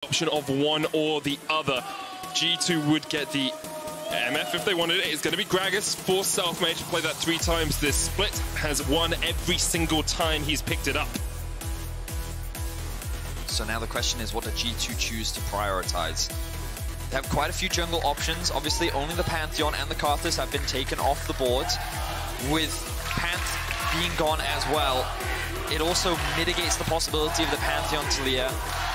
Option of one or the other. G2 would get the MF if they wanted it. It's going to be Gragas, forced Selfmage to play that 3 times this split. Has won every single time he's picked it up. So now the question is, what do G2 choose to prioritize? They have quite a few jungle options. Obviously, only the Pantheon and the Karthus have been taken off the boards. With Panth being gone as well, it also mitigates the possibility of the Pantheon Taliyah.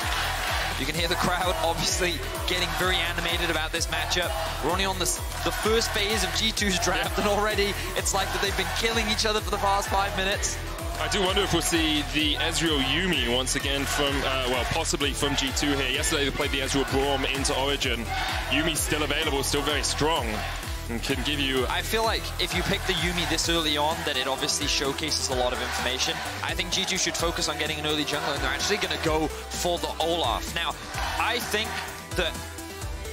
You can hear the crowd obviously getting very animated about this matchup. We're only on the first phase of G2's draft, and already it's like that they've been killing each other for the past 5 minutes. I do wonder if we'll see the Ezreal Yuumi once again from, well, possibly from G2 here. Yesterday they played the Ezreal Braum into Origin. Yuumi's still available, still very strong, and can give you... I feel like if you pick the Yuumi this early on, that it obviously showcases a lot of information. I think G2 should focus on getting an early jungler, and they're actually going to go for the Olaf. Now, I think that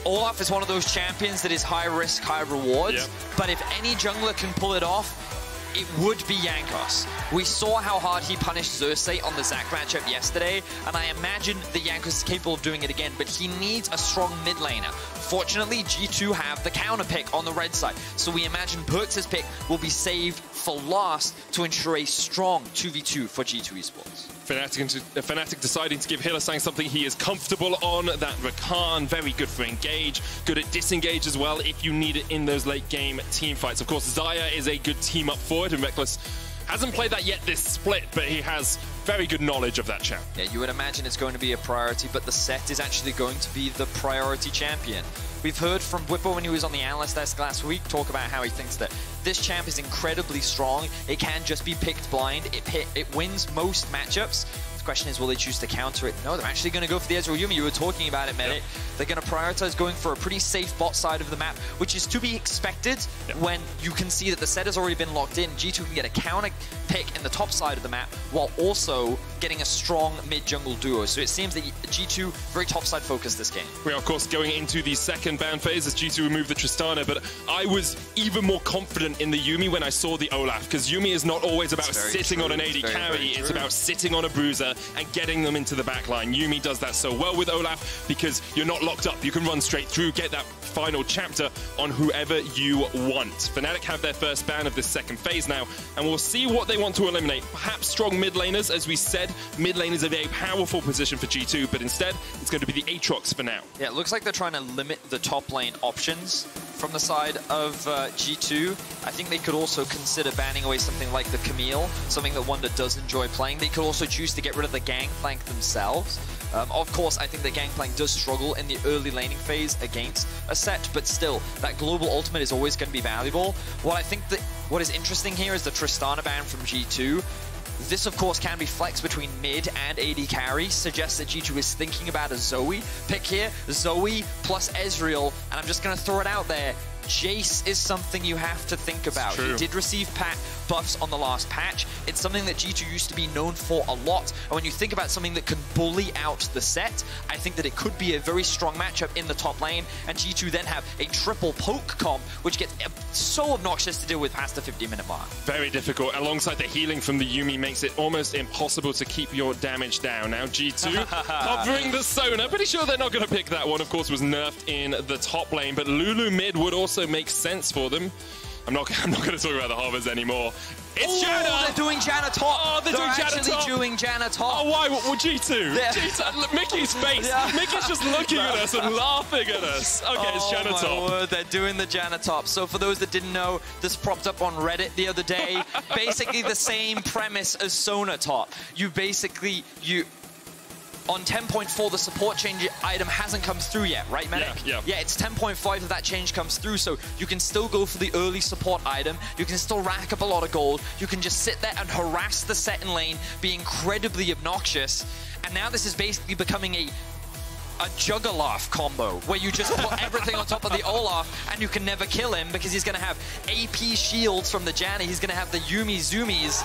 Olaf is one of those champions that is high risk, high rewards, but if any jungler can pull it off, it would be Jankos. We saw how hard he punished Xerxes on the Zac matchup yesterday, and I imagine that Jankos is capable of doing it again, but he needs a strong mid laner. Fortunately, G2 have the counter pick on the red side, so we imagine Perkz' pick will be saved for last to ensure a strong 2v2 for G2 Esports. Fnatic deciding to give Hylissang something he is comfortable on. That Rakan, very good for engage, good at disengage as well if you need it in those late game team fights. Of course, Xayah is a good team up forward, and Rekkles hasn't played that yet this split, but he has very good knowledge of that champ. Yeah, you would imagine it's going to be a priority, but the Sett is actually going to be the priority champion. We've heard from Bwipo when he was on the analyst desk last week talk about how he thinks that this champ is incredibly strong. It can just be picked blind. It wins most matchups. The question is, will they choose to counter it? No, they're actually going to go for the Ezreal Yuumi. You were talking about it, Medic. They're going to prioritize going for a pretty safe bot side of the map, which is to be expected when you can see that the set has already been locked in. G2 can get a counter pick in the top side of the map while also getting a strong mid-jungle duo. So it seems that G2 very top side focused this game. We are, of course, going into the second ban phase as G2 remove the Tristana, but I was even more confident in the Yuumi when I saw the Olaf, because Yuumi is not always about sitting on an AD carry, it's about sitting on a bruiser and getting them into the back line. Yuumi does that so well with Olaf because you're not locked up. You can run straight through, get that final chapter on whoever you want. Fnatic have their first ban of this second phase now, and we'll see what they want to eliminate. Perhaps strong mid laners. As we said, mid lane is a very powerful position for G2, but instead it's going to be the Aatrox for now. Yeah, it looks like they're trying to limit the top lane options from the side of G2. I think they could also consider banning away something like the Camille, something that Wunder does enjoy playing. They could also choose to get rid of the Gangplank themselves. Of course, I think the Gangplank does struggle in the early laning phase against a Sett, but still, that global ultimate is always going to be valuable. What is interesting here is the Tristana ban from G2. This, of course, can be flexed between mid and AD carry. Suggests that G2 is thinking about a Zoe pick here. Zoe plus Ezreal, and I'm just going to throw it out there. Jace is something you have to think about. He did receive buffs on the last patch. It's something that G2 used to be known for a lot. And when you think about something that can bully out the Sett, I think that it could be a very strong matchup in the top lane. And G2 then have a triple poke comp, which gets so obnoxious to deal with past the 50-minute mark. Very difficult. Alongside the healing from the Yuumi makes it almost impossible to keep your damage down. Now G2 covering the Sona. Pretty sure they're not going to pick that one. Of course, was nerfed in the top lane, but Lulu mid would also make sense for them. I'm not going to talk about the Harvest anymore. It's Janna! They're doing Janna top! Oh, they're doing Janna top! Oh, why? Well, G2? G2. Mickey's face! Mickey's just looking at us and laughing at us. Okay, it's Janna top. Oh my word, they're doing the Janna top. So for those that didn't know, this propped up on Reddit the other day. Basically the same premise as Sona top. On 10.4, the support change item hasn't come through yet, right, Medic? Yeah. Yeah, it's 10.5 that that change comes through, so you can still go for the early support item. You can still rack up a lot of gold. You can just sit there and harass the Sett in lane, be incredibly obnoxious. And now this is basically becoming a Juggalath combo, where you just put everything on top of the Olaf and you can never kill him because he's going to have AP shields from the Janna. He's going to have the Yuumi Zoomies.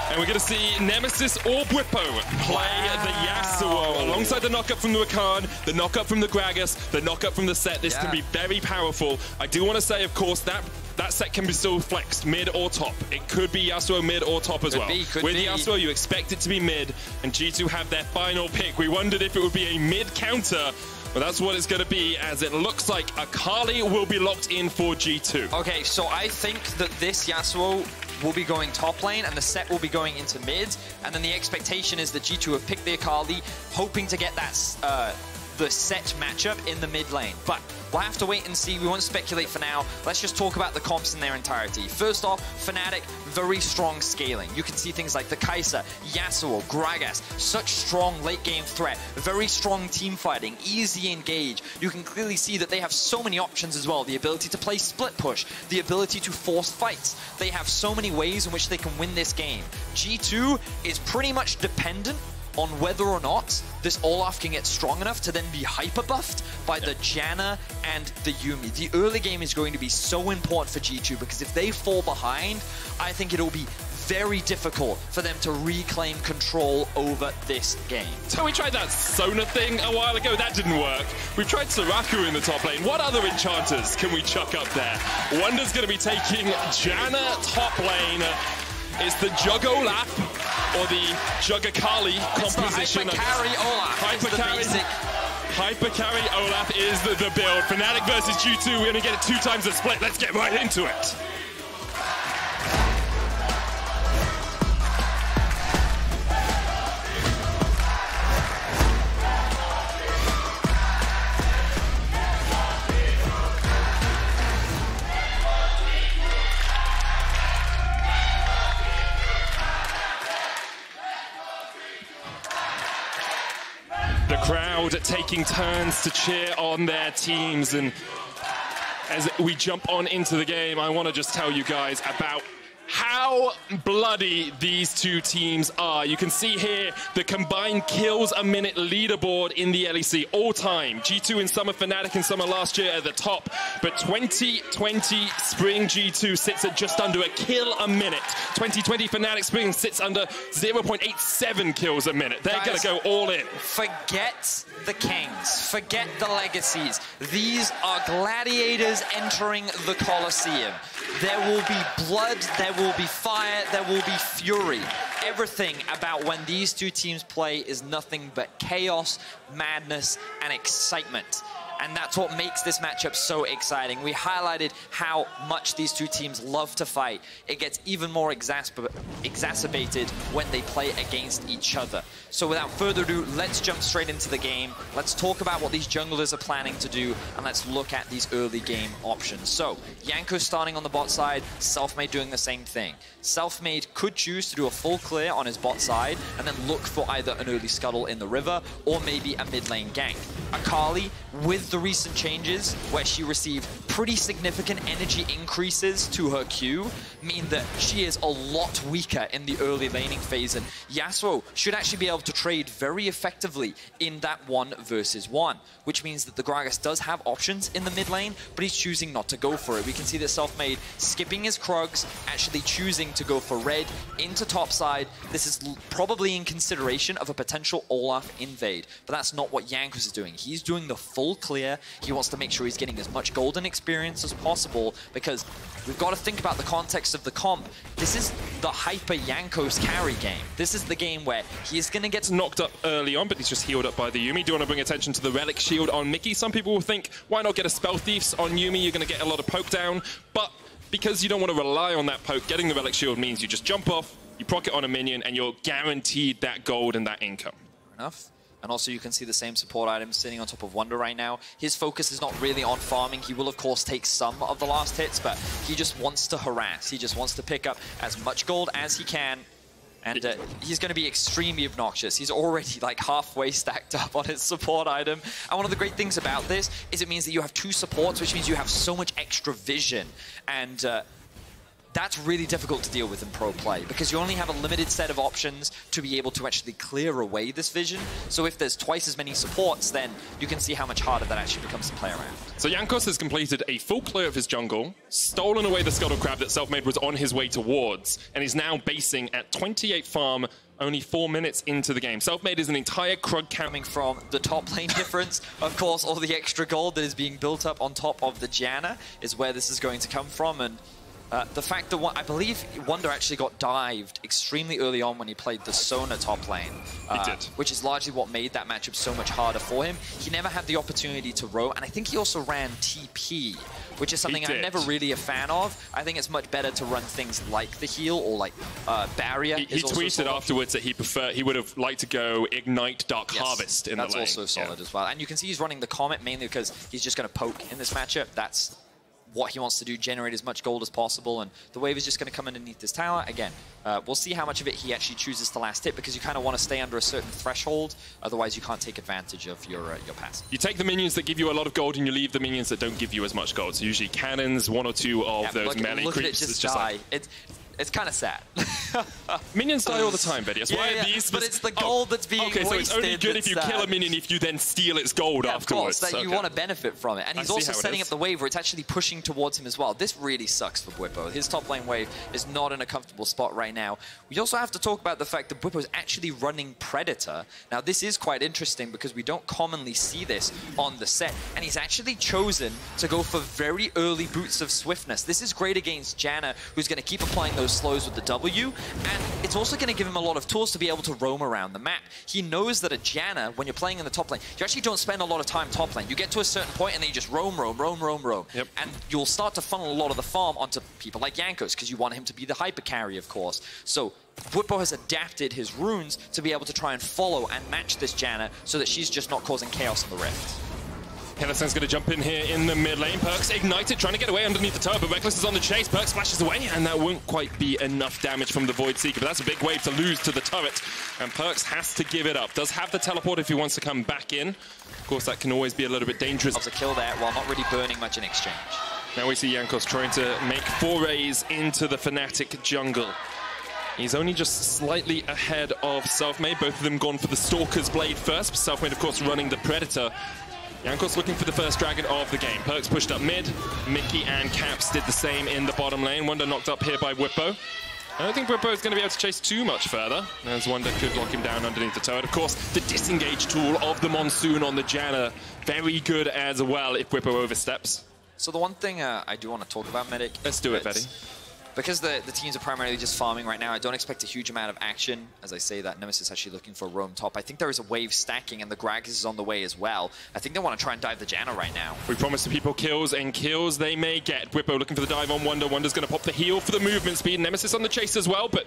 And we're going to see Nemesis or Bwipo play the Yasuo alongside the knockup from the Rakan, the knockup from the Gragas, the knockup from the Sett. This can be very powerful. I do want to say, of course, that that set can be still flexed mid or top. It could be Yasuo mid or top as well. With Yasuo, you expect it to be mid, and G2 have their final pick. We wondered if it would be a mid counter, but that's what it's going to be, as it looks like Akali will be locked in for G2. Okay, so I think that this Yasuo will be going top lane, and the set will be going into mid, and then the expectation is that G2 have picked the Akali, hoping to get that the set matchup in the mid lane. But we'll have to wait and see. We won't speculate for now. Let's just talk about the comps in their entirety. First off, Fnatic, very strong scaling. You can see things like the Kai'Sa, Yasuo, Gragas, such strong late game threat, very strong team fighting, easy engage. You can clearly see that they have so many options as well. The ability to play split push, the ability to force fights. They have so many ways in which they can win this game. G2 is pretty much dependent on whether or not this Olaf can get strong enough to then be hyper buffed by the Janna and the Yuumi. The early game is going to be so important for G2, because if they fall behind, I think it'll be very difficult for them to reclaim control over this game. So we tried that Sona thing a while ago, that didn't work. We've tried Soraka in the top lane. What other enchanters can we chuck up there? Wunder's going to be taking Janna top lane. It's the Jug Olaf, or the Jug Akali composition. Hyper carry Olaf. Hyper carry Olaf is the build. Fnatic versus G2, we're gonna get it 2 times the split. Let's get right into it. The crowd taking turns to cheer on their teams, and as we jump on into the game, I want to just tell you guys about how bloody these two teams are. You can see here the combined kills a minute leaderboard in the LEC all time. G2 in summer, Fnatic in summer last year at the top, but 2020 spring G2 sits at just under a kill a minute. 2020 Fnatic spring sits under 0.87 kills a minute. They're going to go all in. Forget the kings, forget the legacies. These are gladiators entering the Colosseum. There will be blood, there will be fire, there will be fury. Everything about when these two teams play is nothing but chaos, madness, and excitement. And that's what makes this matchup so exciting. We highlighted how much these two teams love to fight. It gets even more exacerbated when they play against each other. So without further ado, let's jump straight into the game. Let's talk about what these junglers are planning to do, and let's look at these early game options. So, Jankos starting on the bot side, Selfmade doing the same thing. Selfmade could choose to do a full clear on his bot side, and then look for either an early scuttle in the river, or maybe a mid lane gank. Akali, with the recent changes, where she received pretty significant energy increases to her Q, mean that she is a lot weaker in the early laning phase, and Yasuo should actually be able to trade very effectively in that 1 versus 1, which means that the Gragas does have options in the mid lane, but he's choosing not to go for it. We can see that Selfmade skipping his Krugs, actually choosing to go for red into top side. This is probably in consideration of a potential Olaf invade, but that's not what Jankos is doing. He's doing the full clear. He wants to make sure he's getting as much golden experience as possible, because we've got to think about the context of the comp. This is the hyper Jankos carry game. This is the game where he is going to get knocked up early on, but he's just healed up by the Yuumi. Do you want to bring attention to the Relic Shield on Mickey? Some people will think, why not get a Spell Thieves on Yuumi? You're going to get a lot of poke down, but because you don't want to rely on that poke, getting the Relic Shield means you just jump off, you proc it on a minion, and you're guaranteed that gold and that income. Fair enough. And also you can see the same support items sitting on top of Wunder right now. His focus is not really on farming. He will of course take some of the last hits, but he just wants to harass. He just wants to pick up as much gold as he can. And he's going to be extremely obnoxious. He's already like halfway stacked up on his support item. And one of the great things about this is it means that you have 2 supports, which means you have so much extra vision. And that's really difficult to deal with in pro play because you only have a limited set of options to be able to actually clear away this vision. So if there's twice as many supports, then you can see how much harder that actually becomes to play around. So Jankos has completed a full clear of his jungle, stolen away the Scuttle Crab that Selfmade was on his way towards, and is now basing at 28 farm, only 4 minutes into the game. Selfmade is an entire Krug camp. Coming from the top lane difference, of course, all the extra gold that is being built up on top of the Janna is where this is going to come from. And the fact that I believe Wunder actually got dived extremely early on when he played the Sona top lane. He did. Which is largely what made that matchup so much harder for him. He never had the opportunity to roam, and I think he also ran TP, which is something I'm never really a fan of. I think it's much better to run things like the heal or like barrier. He tweeted afterwards that he would have liked to go Ignite Dark Harvest in the lane. That's also solid as well. And you can see he's running the Comet mainly because he's just going to poke in this matchup. That's what he wants to do, generate as much gold as possible, and the wave is just going to come underneath this tower. Again, we'll see how much of it he actually chooses to last hit, because you kind of want to stay under a certain threshold, otherwise you can't take advantage of your pass. You take the minions that give you a lot of gold, and you leave the minions that don't give you as much gold. So usually cannons, 1 or 2 of those melee look creeps. At it just die. It's kind of sad. Minions die all the time, Betty. That's why these. But it's the gold that's being wasted. Okay, so it's only good if you kill a minion if you then steal its gold afterwards. Of course, that you want to benefit from it. And he's also setting up the wave where it's actually pushing towards him as well. This really sucks for Bwipo. His top lane wave is not in a comfortable spot right now. We also have to talk about the fact that Bwipo is actually running Predator. Now, this is quite interesting because we don't commonly see this on the set. And he's actually chosen to go for very early boots of swiftness. This is great against Janna, who's going to keep applying those slows with the W, and it's also going to give him a lot of tools to be able to roam around the map. He knows that a Janna, when you're playing in the top lane, you actually don't spend a lot of time top lane. You get to a certain point and then you just roam. Yep. And you'll start to funnel a lot of the farm onto people like Jankos, because you want him to be the hyper carry, of course. So Bwipo has adapted his runes to be able to try and follow and match this Janna so that she's just not causing chaos in the Rift. Hylissang's going to jump in here in the mid lane. Perkz ignited, trying to get away underneath the tower, but Rekkles is on the chase. Perkz splashes away, and that won't quite be enough damage from the Void Seeker, but that's a big wave to lose to the turret, and Perkz has to give it up. Does have the teleport if he wants to come back in. Of course, that can always be a little bit dangerous. Loves a kill there while not really burning much in exchange. Now we see Jankos trying to make forays into the Fnatic jungle. He's only just slightly ahead of Selfmade. Both of them gone for the Stalker's Blade first. Selfmade, of course, running the Predator. Jankos looking for the first dragon of the game. Perkz pushed up mid. Mickey and Caps did the same in the bottom lane. Wunder knocked up here by Bwipo. I don't think Bwipo is going to be able to chase too much further, as Wunder could lock him down underneath the turret. Of course, the disengage tool of the Monsoon on the Janna, very good as well if Bwipo oversteps. So the one thing I do want to talk about, Medic... Let's do it, Betty. Because the teams are primarily just farming right now, I don't expect a huge amount of action. As I say that, Nemesis actually looking for a roam top. I think there is a wave stacking, and the Gragas is on the way as well. I think they want to try and dive the Janna right now. We promised the people kills, and kills they may get. Bwipo looking for the dive on Wunder. Wunder's going to pop the heal for the movement speed. Nemesis on the chase as well, but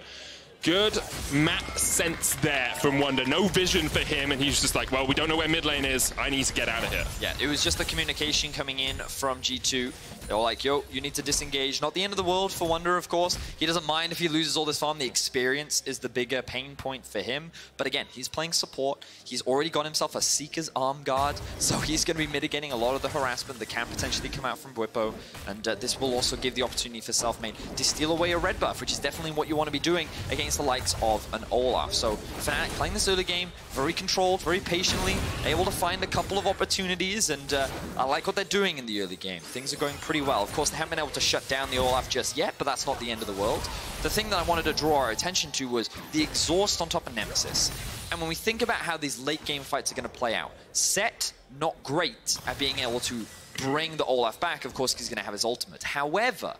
good map sense there from Wunder. No vision for him, and he's just like, well, we don't know where mid lane is. I need to get out of here. Yeah, it was just the communication coming in from G2. They were like, yo, you need to disengage. Not the end of the world for Wunder, of course. He doesn't mind if he loses all this farm. The experience is the bigger pain point for him. But again, he's playing support. He's already got himself a Seeker's Arm Guard, so he's going to be mitigating a lot of the harassment that can potentially come out from Bwipo. And this will also give the opportunity for Selfmade to steal away a red buff, which is definitely what you want to be doing against the likes of an Olaf. So Fnatic playing this early game, very controlled, very patiently, able to find a couple of opportunities, and I like what they're doing in the early game. Things are going pretty well. Of course, they haven't been able to shut down the Olaf just yet, but that's not the end of the world. The thing that I wanted to draw our attention to was the exhaust on top of Nemesis. And when we think about how these late game fights are going to play out, Set, not great at being able to bring the Olaf back. Of course, he's going to have his ultimate. However,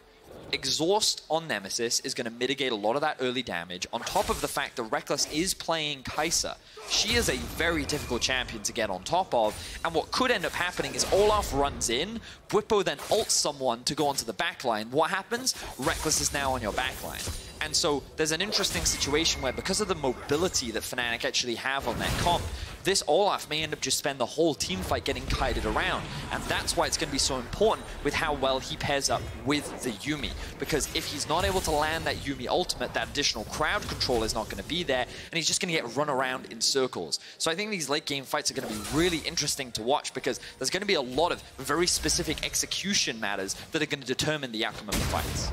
exhaust on Nemesis is going to mitigate a lot of that early damage, on top of the fact that Rekkles is playing Kai'Sa. She is a very difficult champion to get on top of, and what could end up happening is Olaf runs in, Bwipo then ults someone to go onto the backline. What happens? Rekkles is now on your backline. And so there's an interesting situation where, because of the mobility that Fnatic actually have on their comp, this Olaf may end up just spend the whole team fight getting kited around. And that's why it's going to be so important with how well he pairs up with the Yuumi. Because if he's not able to land that Yuumi ultimate, that additional crowd control is not going to be there, and he's just going to get run around in circles. So I think these late game fights are going to be really interesting to watch, because there's going to be a lot of very specific execution matters that are going to determine the outcome of the fights.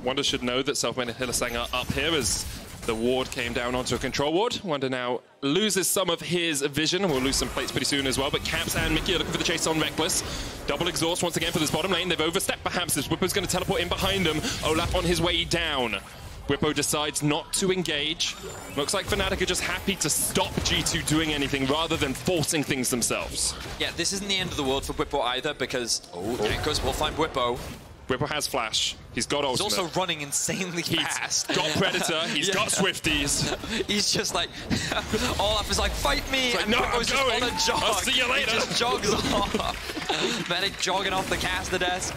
Wonder should know that Selfmade and Hylissang are up here as the ward came down onto a control ward. Wonder now loses some of his vision, and we'll lose some plates pretty soon as well. But Caps and Mickey are looking for the chase on Rekkles. Double exhaust once again for this bottom lane. They've overstepped perhaps as Bwipo's going to teleport in behind them. Olaf on his way down. Bwipo decides not to engage. Looks like Fnatic are just happy to stop G2 doing anything rather than forcing things themselves. Yeah, this isn't the end of the world for Bwipo either, because Jankos will find Bwipo. Bwipo has flash. He's got ultimate. He's also running insanely fast. He's got Predator. He's got Swifties. He's just like, Olaf is like, fight me! Like, and no, Bwipo's I'm going. just on a jog. I'll see you later. He just jogs off. Medic jogging off the caster desk.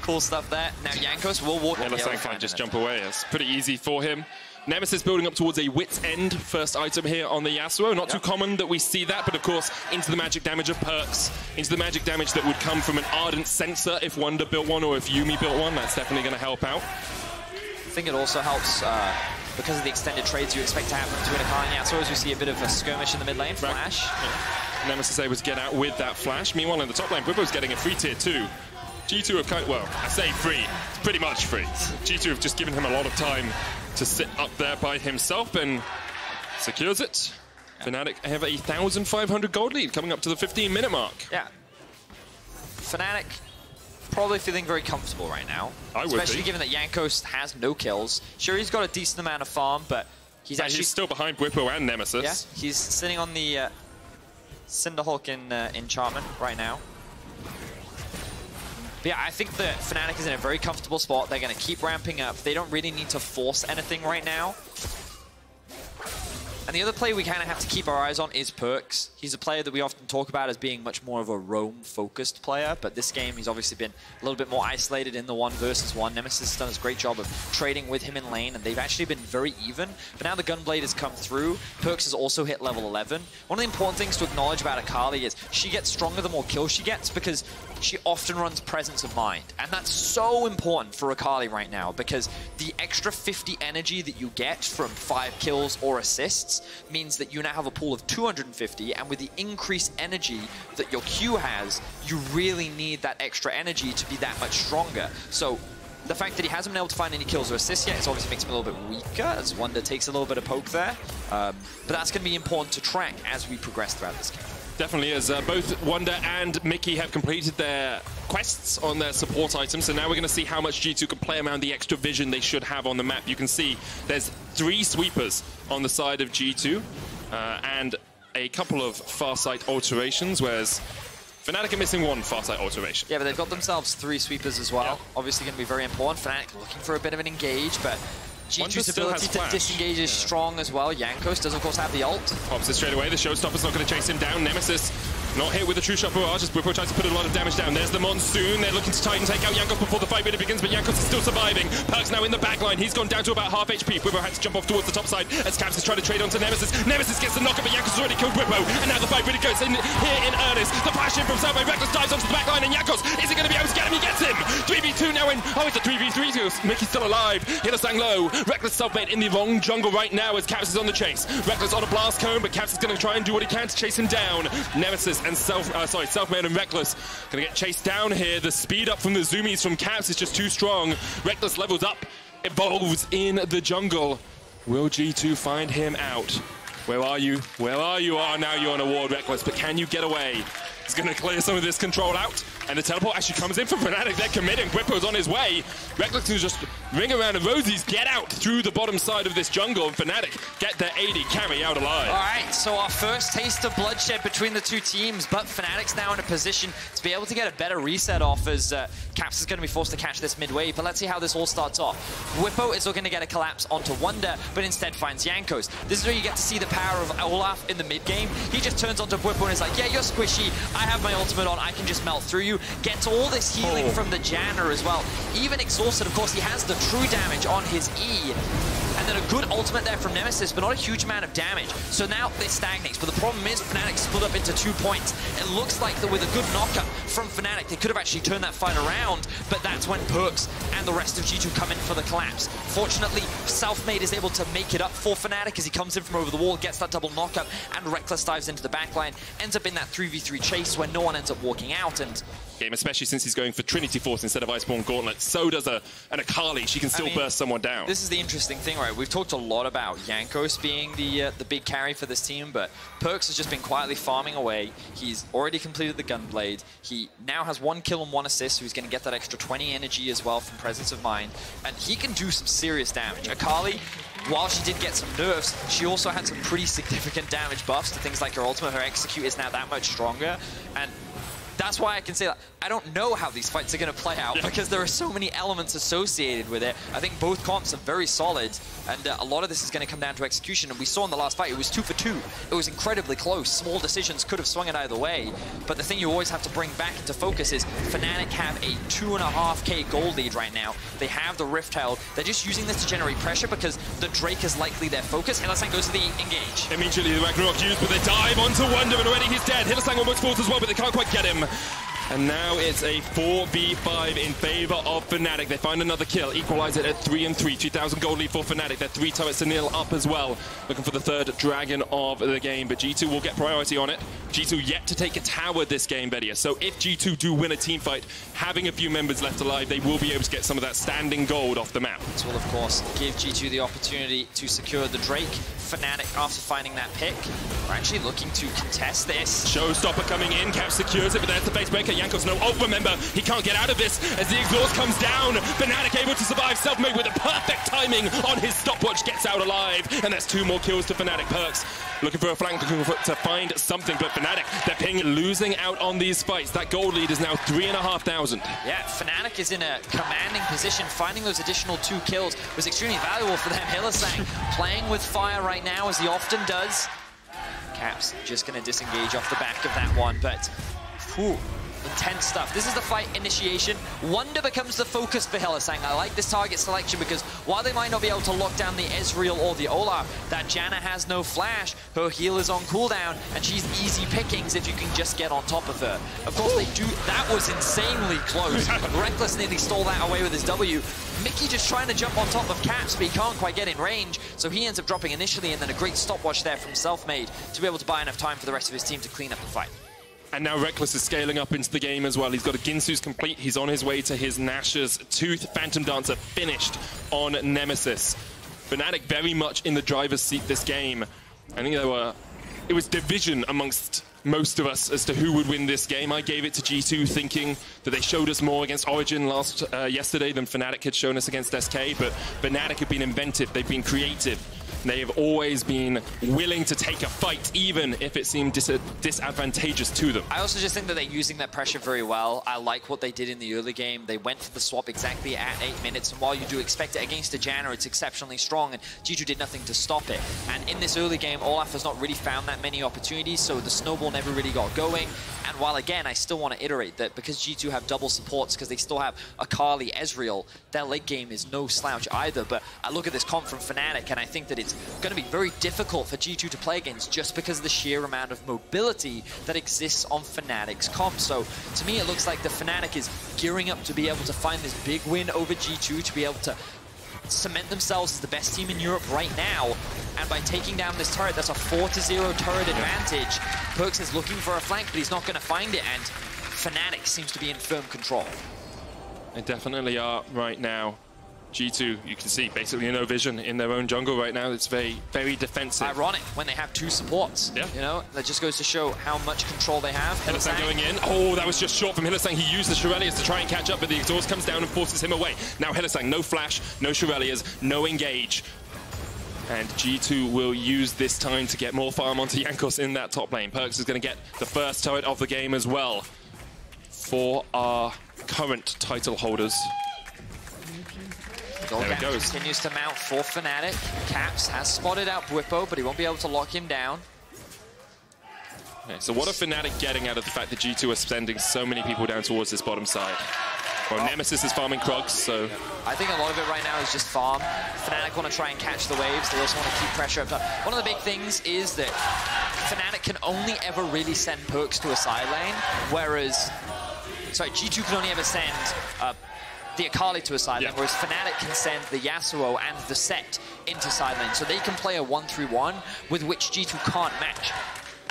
Cool stuff there. Now Jankos will walk. Hylissang can't just jump away. It's pretty easy for him. Nemesis building up towards a Wit's End first item here on the Yasuo. Not too common that we see that, but of course, into the magic damage of perks, into the magic damage that would come from an Ardent Sensor if Wonder built one or if Yuumi built one. That's definitely going to help out. I think it also helps because of the extended trades you expect to happen between Akali and Yasuo as we see a bit of a skirmish in the mid lane. Flash. Yeah. Nemesis able to get out with that flash. Meanwhile, in the top lane, Bwipo's getting a free tier 2. G2 have kind of, well, I say free. It's pretty much free. G2 have just given him a lot of time to sit up there by himself and secures it. Fnatic have a 1,500 gold lead coming up to the 15-minute mark. Yeah. Fnatic probably feeling very comfortable right now. Especially given that Jankos has no kills. Sure, he's got a decent amount of farm, but he's actually... He's still behind Bwipo and Nemesis. Yeah, he's sitting on the Cinderhulk in Enchantment right now. But yeah, I think that Fnatic is in a very comfortable spot. They're going to keep ramping up. They don't really need to force anything right now. And the other player we kind of have to keep our eyes on is Perkz. He's a player that we often talk about as being much more of a roam-focused player, but this game he's obviously been a little bit more isolated in the 1v1. Nemesis has done a great job of trading with him in lane, and they've actually been very even. But now the Gunblade has come through. Perkz has also hit level 11. One of the important things to acknowledge about Akali is she gets stronger the more kills she gets because she often runs Presence of Mind. And that's so important for Akali right now because the extra 50 energy that you get from 5 kills or assists means that you now have a pool of 250, and with the increased energy that your Q has, you really need that extra energy to be that much stronger. So the fact that he hasn't been able to find any kills or assists yet, it obviously makes him a little bit weaker, as Wonder takes a little bit of poke there. But that's going to be important to track as we progress throughout this game. Definitely, as both Wonder and Mickey have completed their quests on their support items, so now we're going to see how much G2 can play around the extra vision they should have on the map. You can see there's 3 sweepers on the side of G2, and a couple of Farsight alterations, whereas Fnatic are missing 1 Farsight alteration. Yeah, but they've got themselves 3 sweepers as well. Yeah. Obviously going to be very important. Fnatic looking for a bit of an engage, but G2's ability to disengage is strong as well. Jankos does, of course, have the ult. Pops it straight away. The Showstopper's not going to chase him down. Nemesis not hit with the True Shot Barrage as Bwipo tries to put a lot of damage down. There's the Monsoon. They're looking to try and take out Jankos before the fight really begins, but Jankos is still surviving. Perkz now in the back line. He's gone down to about half HP. Bwipo had to jump off towards the top side as Caps is trying to trade onto Nemesis. Nemesis gets the knock-up, but Jankos has already killed Bwipo. And now the fight really goes in here in earnest. The flash in from Selfmade. Rekkles dives onto the back line, and Jankos isn't going to be able to get him. He gets him. 3v2 now in. Oh, it's a 3v3. Mickey's still alive. Hylissang low. Rekkles Selfmade in the wrong jungle right now as Caps is on the chase. Rekkles on a blast cone, but Caps is going to try and do what he can to chase him down. Nemesis and Selfmade and Rekkles going to get chased down here. The speed up from the zoomies from Caps is just too strong. Rekkles levels up, evolves in the jungle. Will G2 find him out? Where are you? Where are you? Oh, now you're on a ward, Rekkles, but can you get away? He's going to clear some of this control out, and the teleport actually comes in for Fnatic. They're committing. Bwipo's on his way. Rekkles can just ring around and Rosies get out through the bottom side of this jungle, and Fnatic get their AD carry out alive. All right, so our first taste of bloodshed between the 2 teams, but Fnatic's now in a position to be able to get a better reset off as Caps is going to be forced to catch this midway. But let's see how this all starts off. Bwipo is looking to get a collapse onto Wonder, but instead finds Jankos. This is where you get to see the power of Olaf in the mid game. He just turns onto Bwipo and is like, yeah, you're squishy. I have my ultimate on. I can just melt through you. Gets all this healing from the Janna as well. Even exhausted, of course, he has the true damage on his E. and then a good ultimate there from Nemesis, but not a huge amount of damage. So now it stagnates, but the problem is Fnatic split up into 2 points. It looks like that with a good knockup from Fnatic, they could have actually turned that fight around, but that's when Perkz and the rest of G2 come in for the collapse. Fortunately, Selfmade is able to make it up for Fnatic as he comes in from over the wall, gets that double knockup, and Rekkles dives into the backline, ends up in that 3v3 chase where no one ends up walking out. And game, especially since he's going for Trinity Force instead of Iceborne Gauntlet. So does an Akali. She can still burst someone down. This is the interesting thing, right? We've talked a lot about Jankos being the big carry for this team, but Perkz has just been quietly farming away. He's already completed the Gunblade. He now has 1 kill and 1 assist, so he's going to get that extra 20 energy as well from Presence of Mind, and he can do some serious damage. Akali, while she did get some nerfs, she also had some pretty significant damage buffs to things like her ultimate. Her execute is now that much stronger, and that's why I can say that I don't know how these fights are going to play out because there are so many elements associated with it. I think both comps are very solid, and a lot of this is going to come down to execution. And we saw in the last fight, it was 2 for 2. It was incredibly close. Small decisions could have swung it either way. But the thing you always have to bring back into focus is Fnatic have a 2.5k gold lead right now. They have the Rift Herald. They're just using this to generate pressure because the Drake is likely their focus. Hylissang goes to the engage. Immediately the Ragnarok used, but they dive onto Wunder, and already he's dead. Hylissang almost falls as well, but they can't quite get him. And now it's a 4v5 in favor of Fnatic. They find another kill, equalize it at 3-3. 2,000 gold lead for Fnatic. They're 3 turrets to nil up as well. Looking for the third dragon of the game, but G2 will get priority on it. G2 yet to take a tower this game, Bedia. So if G2 do win a team fight, having a few members left alive, they will be able to get some of that standing gold off the map. This will, of course, give G2 the opportunity to secure the Drake. Fnatic, after finding that pick, are actually looking to contest this. Showstopper coming in, Cap secures it, but there's the face breaker. Jankos no ult, remember, he can't get out of this as the exhaust comes down. Fnatic able to survive. Selfmade with the perfect timing on his stopwatch gets out alive, and that's 2 more kills to Fnatic. Perkz looking for a flank, looking to find something, but Fnatic, they're ping losing out on these fights. That gold lead is now 3,500. Yeah, Fnatic is in a commanding position. Finding those additional 2 kills was extremely valuable for them. Hylissang playing with fire right now, as he often does. Cap's just going to disengage off the back of that one, but whew, intense stuff. This is the fight initiation. Wunder becomes the focus for Hylissang. I like this target selection because while they might not be able to lock down the Ezreal or the Olaf, that Janna has no flash. Her heal is on cooldown, and she's easy pickings if you can just get on top of her. Of course, they do. That was insanely close. Rekkles nearly stole that away with his W. Mickey just trying to jump on top of Caps, but he can't quite get in range, so he ends up dropping initially, and then a great stopwatch there from Selfmade to be able to buy enough time for the rest of his team to clean up the fight. And now Rekkles is scaling up into the game as well. He's got a Ginsu's complete. He's on his way to his Nash's Tooth. Phantom Dancer finished on Nemesis. Fnatic very much in the driver's seat this game. I think it was division amongst most of us as to who would win this game. I gave it to G2 thinking that they showed us more against Origin yesterday than Fnatic had shown us against SK, but Fnatic have been inventive, they've been creative. They have always been willing to take a fight, even if it seemed disadvantageous to them. I also just think that they're using that pressure very well. I like what they did in the early game. They went for the swap exactly at 8 minutes, and while you do expect it against a Janna, it's exceptionally strong, and G2 did nothing to stop it. And in this early game, Olaf has not really found that many opportunities, so the snowball never really got going. And while, again, I still want to iterate that because G2 have double supports, because they still have Akali, Ezreal, their late game is no slouch either. But I look at this comp from Fnatic, and I think that it's going to be very difficult for G2 to play against just because of the sheer amount of mobility that exists on Fnatic's comp. So to me, it looks like the Fnatic is gearing up to be able to find this big win over G2, to be able to cement themselves as the best team in Europe right now. And by taking down this turret, that's a 4-0 turret advantage. Perkz is looking for a flank, but he's not going to find it, and Fnatic seems to be in firm control. They definitely are right now. G2, you can see, basically no vision in their own jungle right now. It's very, very defensive. Ironic when they have 2 supports. Yeah. You know, that just goes to show how much control they have. Hylissang going in. Oh, that was just short from Hylissang. He used the Shurelya's to try and catch up, but the exhaust comes down and forces him away. Now Hylissang, no flash, no Shurelya's, no engage. And G2 will use this time to get more farm onto Jankos in that top lane. Perkz is going to get the first turret of the game as well for our current title holders. There it goes. Continues to mount for Fnatic. Caps has spotted out Bwipo, but he won't be able to lock him down. Okay, so what are Fnatic getting out of the fact that G2 are sending so many people down towards this bottom side? Well, Nemesis is farming Krugs, so... I think a lot of it right now is just farm. Fnatic want to try and catch the waves. They also want to keep pressure up top. One of the big things is that Fnatic can only ever really send Perkz to a side lane, whereas... Sorry, G2 can only ever send the Akali to a side lane, whereas Fnatic can send the Yasuo and the Set into side lane. So they can play a 1-3-1 with which G2 can't match.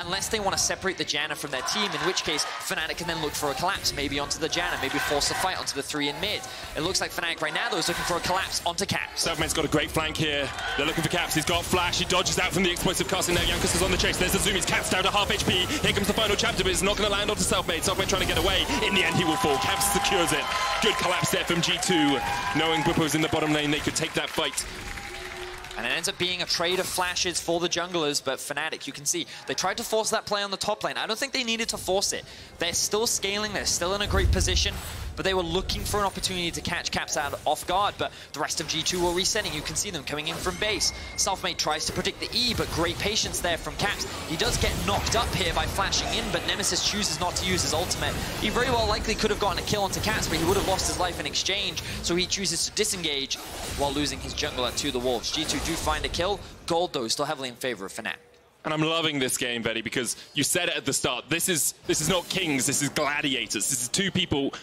Unless they want to separate the Janna from their team, in which case Fnatic can then look for a collapse, maybe onto the Janna, maybe force a fight onto the 3 in mid. It looks like Fnatic right now, though, is looking for a collapse onto Caps. Selfmade's got a great flank here. They're looking for Caps. He's got Flash. He dodges out from the explosive casting. Now Jankos is on the chase. There's the Zoomies. Caps down to half HP. Here comes the final chapter, but it's not going to land onto Selfmade. Selfmade trying to get away. In the end, he will fall. Caps secures it. Good collapse there from G2. Knowing Bwipo's in the bottom lane, they could take that fight. And it ends up being a trade of flashes for the junglers, but Fnatic, you can see, they tried to force that play on the top lane. I don't think they needed to force it. They're still scaling, they're still in a great position, but they were looking for an opportunity to catch Caps out off guard, but the rest of G2 were resetting. You can see them coming in from base. Selfmade tries to predict the E, but great patience there from Caps. He does get knocked up here by flashing in, but Nemesis chooses not to use his ultimate. He very well likely could have gotten a kill onto Caps, but he would have lost his life in exchange, so he chooses to disengage while losing his jungler to the Wolves. G2 do find a kill. Gold, though, is still heavily in favor of Fnatic. And I'm loving this game, Betty, because you said it at the start. This is not kings, this is gladiators. This is two people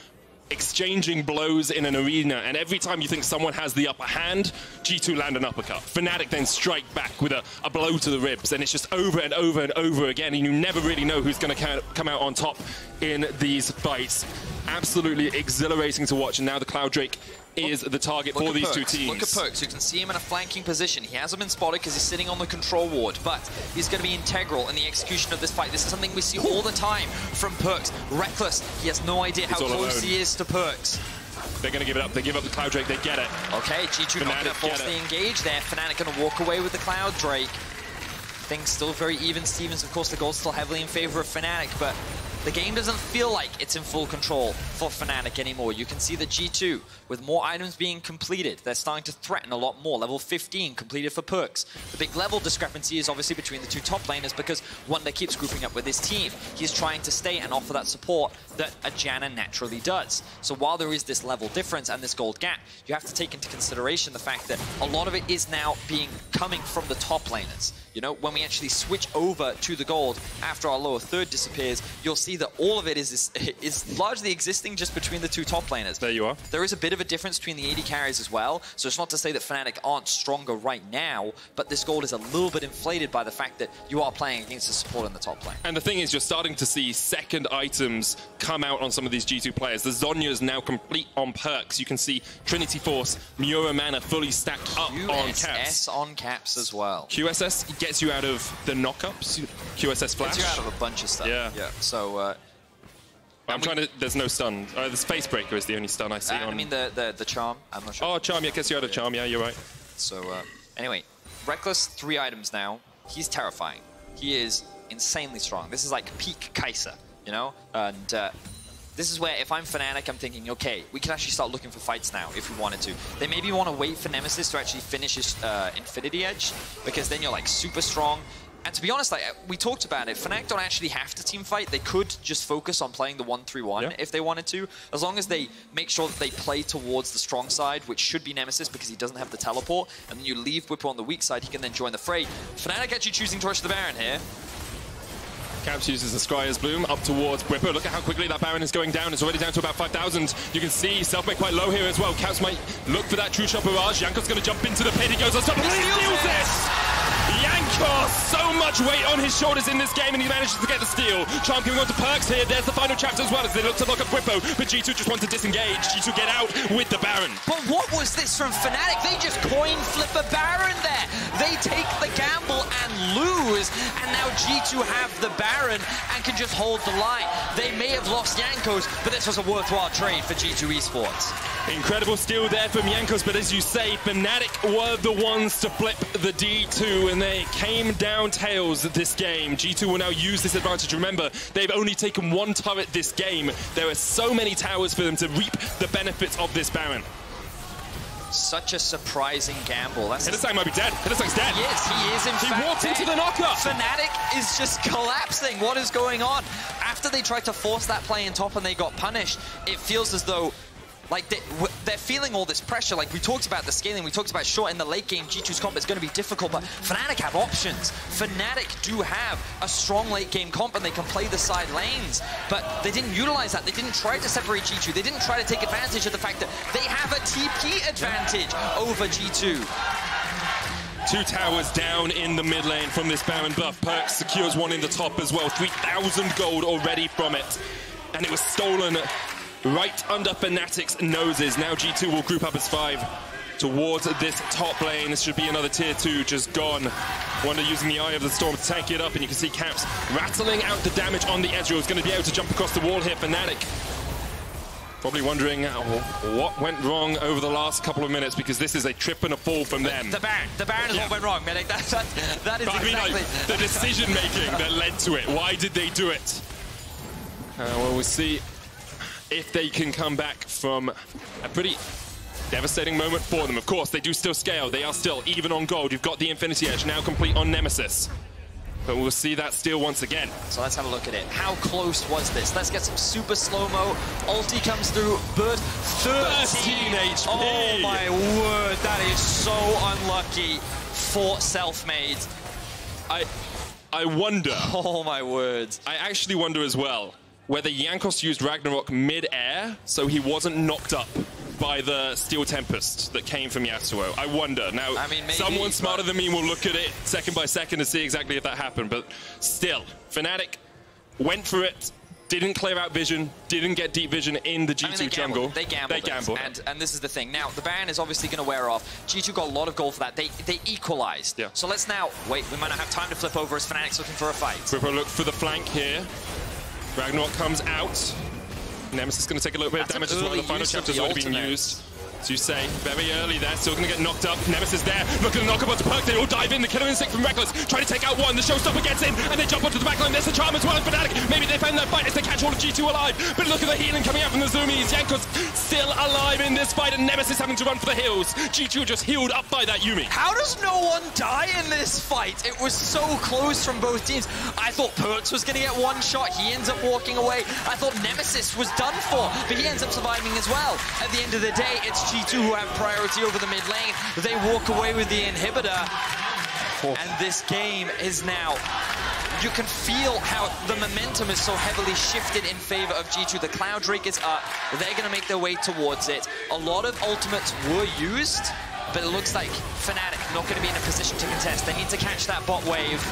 exchanging blows in an arena, and every time you think someone has the upper hand, G2 land an uppercut. Fnatic then strike back with a blow to the ribs, and it's just over and over and over again, and you never really know who's going to come out on top in these fights. Absolutely exhilarating to watch, and now the Cloud Drake is the target for these two teams. Look at Perkz. You can see him in a flanking position. He hasn't been spotted because he's sitting on the control ward, but he's going to be integral in the execution of this fight. This is something we see all the time from Perkz. Reckless. He has no idea how close he is to Perkz. They're going to give it up. They give up the Cloud Drake. They get it. Okay, G2 not going to force the engage there. Fnatic going to walk away with the Cloud Drake. Things still very even. Stevens, of course, the gold's still heavily in favor of Fnatic, but the game doesn't feel like it's in full control for Fnatic anymore. You can see the G2, with more items being completed, they're starting to threaten a lot more. Level 15 completed for Perkz. The big level discrepancy is obviously between the two top laners because Wunder keeps grouping up with his team. He's trying to stay and offer that support that a Janna naturally does. So while there is this level difference and this gold gap, you have to take into consideration the fact that a lot of it is now coming from the top laners. You know, when we actually switch over to the gold after our lower third disappears, you'll see that all of it is largely existing just between the two top laners. There you are. There is a bit of a difference between the AD carries as well, so it's not to say that Fnatic aren't stronger right now, but this gold is a little bit inflated by the fact that you are playing against the support in the top lane. And the thing is, you're starting to see second items come out on some of these G2 players. The Zhonya is now complete on Perkz. You can see Trinity Force, Miura Mana fully stacked up on Caps. QSS on Caps as well. QSS gets you out of the knockups. QSS Flash. Gets you out of a bunch of stuff. Yeah. So, I'm trying to. There's no stun. The Space Breaker is the only stun I see. I mean the Charm. I'm not sure. Oh, Charm. Yeah, gets you out of Charm. Yeah, you're right. So anyway, Reckless 3 items now. He's terrifying. He is insanely strong. This is like peak Kai'Sa, you know. And this is where if I'm Fnatic, I'm thinking, okay, we can actually start looking for fights now if we wanted to. They maybe want to wait for Nemesis to actually finish his Infinity Edge, because then you're like super strong. And to be honest, like we talked about it, Fnatic don't actually have to team fight. They could just focus on playing the 1-3-1 if they wanted to, as long as they make sure that they play towards the strong side, which should be Nemesis because he doesn't have the teleport, and then you leave Bwipo on the weak side, he can then join the fray. Fnatic actually choosing to rush the Baron here. Caps uses the Scryer's Bloom up towards Bwipo. Look at how quickly that Baron is going down. It's already down to about 5,000. You can see Selfmade quite low here as well. Caps might look for that True Shot Barrage. Jankos going to jump into the pit. He goes on top. He steals it! Jankos, so much weight on his shoulders in this game, and he manages to get the steal. Charm coming on to Perkz here. There's the final chapter as well as they look to lock up Bwipo, but G2 just want to disengage. G2 get out with the Baron. But what was this from Fnatic? They just coin flip a Baron there. They take the gamble and lose, and now G2 have the Baron and can just hold the line. They may have lost Jankos, but this was a worthwhile trade for G2 Esports. Incredible steal there from Jankos, but as you say, Fnatic were the ones to flip the D2, and they came down tails this game. G2 will now use this advantage. Remember, they've only taken one turret this game. There are so many towers for them to reap the benefits of this Baron. Such a surprising gamble. Hylissang might be dead. Hylissang's dead. Yes, he is in fact He walked dead. into the knockup. Fnatic is just collapsing. What is going on? After they tried to force that play in top and they got punished, it feels as though Like, they're feeling all this pressure. Like, we talked about the scaling, we talked about short in the late game, G2's comp is going to be difficult, but Fnatic have options. Fnatic do have a strong late game comp, and they can play the side lanes, but they didn't utilize that. They didn't try to separate G2. They didn't try to take advantage of the fact that they have a TP advantage over G2. 2 towers down in the mid lane from this Baron buff. Perkz secures one in the top as well. 3,000 gold already from it, and it was stolen right under Fnatic's noses. Now G2 will group up as 5 towards this top lane. This should be another tier 2 just gone. Wonder using the Eye of the Storm to tank it up, and you can see Caps rattling out the damage on the Ezreal. Is going to be able to jump across the wall here. Fnatic probably wondering what went wrong over the last couple of minutes, because this is a trip and a fall from them. The Baron is what went wrong, man. That is exactly... I mean, like, the decision-making that led to it. Why did they do it? Well, we'll see if they can come back from a pretty devastating moment for them. Of course, they do still scale. They are still even on gold. You've got the Infinity Edge now complete on Nemesis. But we'll see that steal once again. So let's have a look at it. How close was this? Let's get some super slow-mo. Ulti comes through, but 13 HP. Oh my word, that is so unlucky for Selfmade. I wonder. Oh my word. I actually wonder as well whether Jankos used Ragnarok mid-air so he wasn't knocked up by the Steel Tempest that came from Yasuo. I wonder. Now, I mean, maybe, someone smarter than me will look at it second by second to see exactly if that happened, but still, Fnatic went for it, didn't clear out vision, didn't get deep vision in the G2 jungle. They gambled. And this is the thing. Now, the Baron is obviously going to wear off. G2 got a lot of gold for that. They equalized. Yeah. So let's now, wait, we might not have time to flip over as Fnatic's looking for a fight. Ripper look for the flank here. Ragnarok comes out. Nemesis is going to take a little bit of damage as well. The final chapter's already been used. As you say, very early there, still going to get knocked up. Nemesis there, looking to knock up onto Perkz. They all dive in. The Killer Instinct from Rekkles, trying to take out one. The Showstopper gets in, and they jump onto the backline. There's the Charm as well. Fnatic, maybe they find that fight as they catch all of G2 alive. But look at the healing coming out from the Zoomies. Jankos still alive in this fight, and Nemesis having to run for the hills. G2 just healed up by that Yuumi. How does no one die in this fight? It was so close from both teams. I thought Perkz was going to get one shot. He ends up walking away. I thought Nemesis was done for, but he ends up surviving as well. At the end of the day, it's G2 who have priority over the mid lane. They walk away with the inhibitor, and this game is now, you can feel how the momentum is so heavily shifted in favor of G2. The Cloud Drake is up. They're going to make their way towards it. A lot of ultimates were used, but it looks like Fnatic not going to be in a position to contest. They need to catch that bot wave,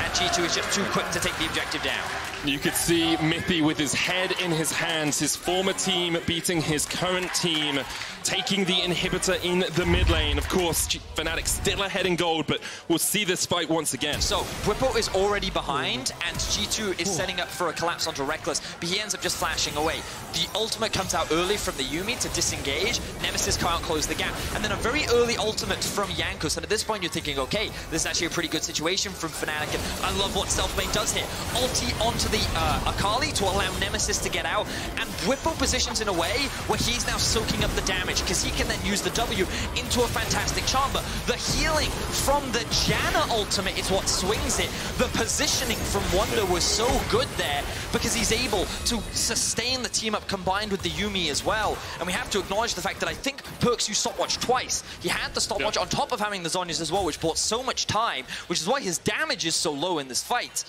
and G2 is just too quick to take the objective down. You could see Mithy with his head in his hands, his former team beating his current team, taking the inhibitor in the mid lane. Of course, Fnatic still ahead in gold, but we'll see this fight once again. So, Whippo is already behind, and G2 is setting up for a collapse onto Rekkles, but he ends up just flashing away. The ultimate comes out early from the Yuumi to disengage. Nemesis can't close the gap. And then a very early ultimate from Jankos, and at this point you're thinking, okay, this is actually a pretty good situation from Fnatic, and I love what Selfmade does here. Ulti onto the Akali to allow Nemesis to get out, and Whippo positions in a way where he's now soaking up the damage, because he can then use the W into a fantastic charm. But the healing from the Janna ultimate is what swings it. The positioning from Wunder was so good there, because he's able to sustain the team up combined with the Yuumi as well. And we have to acknowledge the fact that I think Perkz used stopwatch twice. He had the stopwatch on top of having the Zhonya's as well, which bought so much time, which is why his damage is so low in this fight.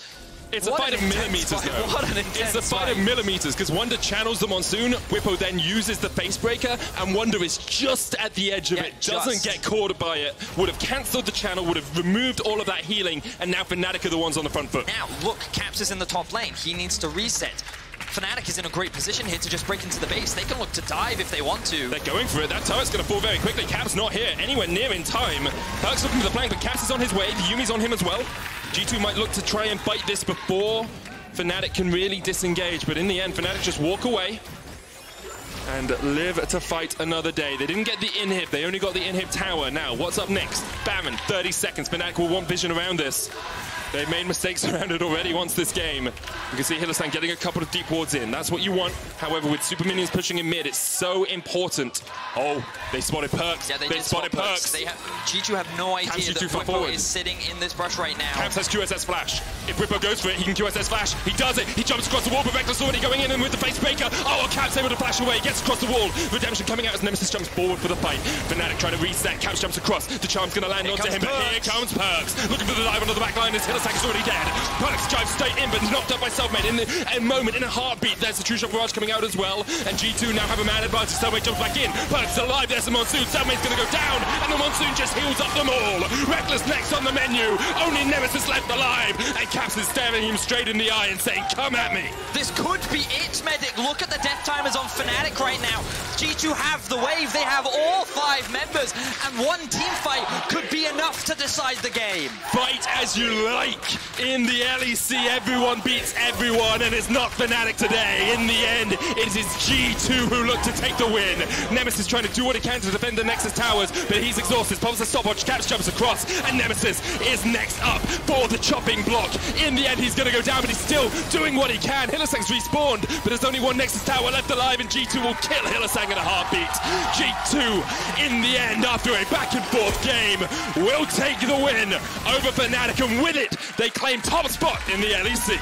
It's a fight of millimeters, though. What an intense It's a fight of millimeters, because Wunder channels the Monsoon, Whippo then uses the Facebreaker, and Wunder is just at the edge of it, doesn't get caught by it, would have cancelled the channel, would have removed all of that healing, and now Fnatic are the ones on the front foot. Now, look, Caps is in the top lane. He needs to reset. Fnatic is in a great position here to just break into the base. They can look to dive if they want to. They're going for it. That turret's going to fall very quickly. Caps not here anywhere near in time. Perkz looking for the flank, but Caps is on his way. The Yuumi's on him as well. G2 might look to try and fight this before Fnatic can really disengage, but in the end, Fnatic just walk away and live to fight another day. They didn't get the inhib, they only got the inhib tower. Now, what's up next? Baron, 30 seconds. Fnatic will want vision around this. They've made mistakes around it already once this game. You can see Hylissang getting a couple of deep wards in. That's what you want. However, with super minions pushing in mid, it's so important. Oh, they spotted Perkz. Yeah, they spotted Perkz. G2 have no idea that Bwipo is sitting in this brush right now. Camps has QSS Flash. If Bwipo goes for it, he can QSS Flash. He does it. He jumps across the wall, but Rekkles already going in and with the face breaker. Oh, Camps able to flash away. Gets across the wall. Redemption coming out as Nemesis jumps forward for the fight. Fnatic trying to reset. Camps jumps across. The charm's going to land onto him, but here comes Perkz. Looking for the dive onto the back line as Hylissang is already dead. Perkz drives straight in, but knocked up by Selfmade in a moment, in a heartbeat. There's the True Shot Barrage coming out as well, and G2 now have a man advantage. Selfmade jumps back in. Perkz is alive. There's the Monsoon. Selfmade's going to go down, and the Monsoon just heals up them all. Rekkles next on the menu. Only Nemesis left alive, and Caps is staring him straight in the eye and saying, "Come at me." This could be it, Medic. Look at the death timers on Fnatic right now. G2 have the wave. They have all 5 members, and one team fight could be enough to decide the game. Fight as you like. In the LEC, everyone beats everyone, and it's not Fnatic today. In the end, it is G2 who look to take the win. Nemesis trying to do what he can to defend the Nexus towers, but he's exhausted. Pops a stopwatch, Caps jumps across, and Nemesis is next up for the chopping block. In the end, he's going to go down, but he's still doing what he can. Hylissang's respawned, but there's only one Nexus tower left alive, and G2 will kill Hylissang in a heartbeat. G2, in the end, after a back-and-forth game, will take the win over Fnatic, and with it, they claim top spot in the LEC.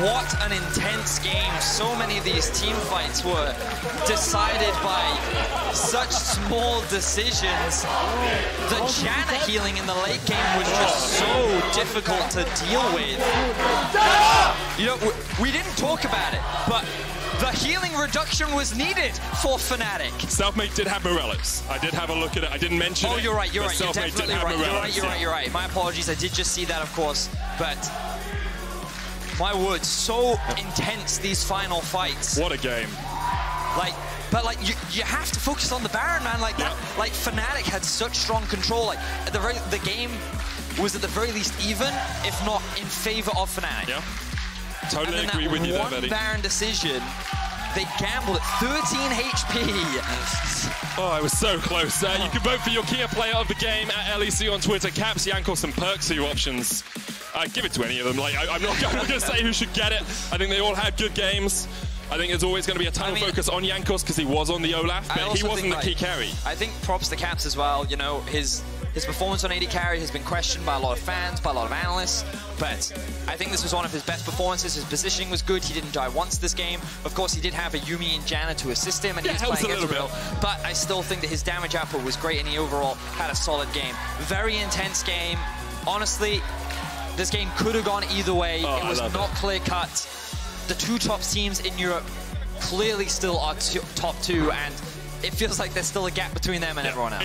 What an intense game. So many of these team fights were decided by such small decisions. The Janna healing in the late game was just so difficult to deal with. You know, we didn't talk about it, but the healing reduction was needed for Fnatic. Selfmade did have Morellos. I did have a look at it. I didn't mention it. Oh, you're right. You're right. You're Selfmade definitely right. You're right. My apologies. I did just see that, of course, but my word, so intense these final fights. What a game. But you have to focus on the Baron, man. Like that, like Fnatic had such strong control. Like the game was at the very least even, if not in favor of Fnatic. Yeah, totally agree with you there, buddy. One Baron decision, they gambled at 13 HP. Oh, it was so close. You can vote for your Kia player of the game at LEC on Twitter. Caps, Jankos, and Perkz are your options. Give it to any of them. Like, I'm not going to say who should get it. I think they all had good games. I think there's always going to be a ton of focus on Jankos because he was on the Olaf, but he wasn't the key carry. I think props to Caps as well. You know, his performance on AD carry has been questioned by a lot of fans, by a lot of analysts, but I think this was one of his best performances. His positioning was good. He didn't die once this game. Of course, he did have a Yuumi and Janna to assist him, and he was playing Ezreal, but I still think that his damage output was great, and he overall had a solid game. Very intense game. Honestly, this game could have gone either way. It was not clear-cut. The 2 top teams in Europe clearly still are top 2, and it feels like there's still a gap between them and everyone else.